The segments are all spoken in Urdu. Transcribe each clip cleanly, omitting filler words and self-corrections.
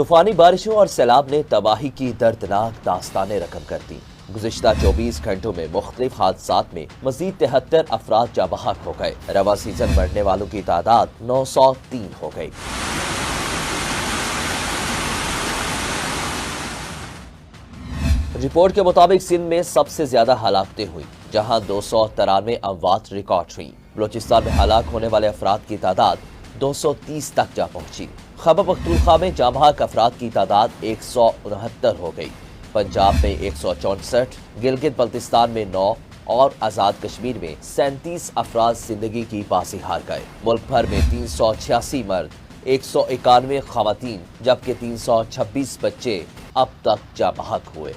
طوفانی بارشوں اور سیلاب نے تباہی کی دردناک داستانیں رقم کر دی۔ گزشتہ 24 گھنٹوں میں مختلف حادثات میں مزید 73 افراد جاں بحق ہو گئے۔ رواں سیزن مرنے والوں کی تعداد 903 ہو گئی۔ رپورٹ کے مطابق سندھ میں سب سے زیادہ ہلاکتیں ہوئی، جہاں 293 اموات ریکارڈ ہوئی۔ بلوچستان میں ہلاک ہونے والے افراد کی تعداد 230 تک جا پہنچی۔ خیبر پختونخوا میں جاں بحق افراد کی تعداد 169 ہو گئی۔ پنجاب میں 164، گلگت بلتستان میں 9 اور آزاد کشمیر میں 37 افراد زندگی کی بازی ہار گئے۔ ملک بھر میں 386 مرد، 191 خواتین جبکہ 326 بچے اب تک جاں بحق ہوئے۔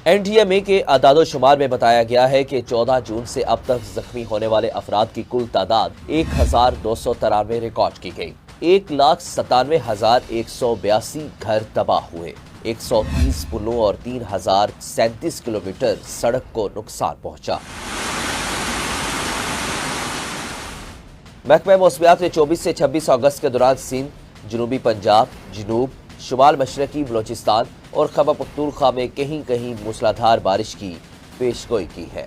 NDMA کے اعداد و شمار میں بتایا گیا ہے کہ 14 جون سے اب تک زخمی ہونے والے افراد کی کل تعداد 1293 ریکارڈ کی گئی۔ 1,97,182 گھر تباہ ہوئے۔ 130 پلوں اور 3,037 کلومیٹر سڑک کو نقصان پہنچا۔ محکمہ موسمیات نے 24 سے 26 اگست کے دوران سندھ، جنوبی پنجاب، جنوب، شمال مشرقی بلوچستان اور خیبر پختونخوا میں کہیں کہیں موسلادھار بارش کی پیشگوئی کی ہے۔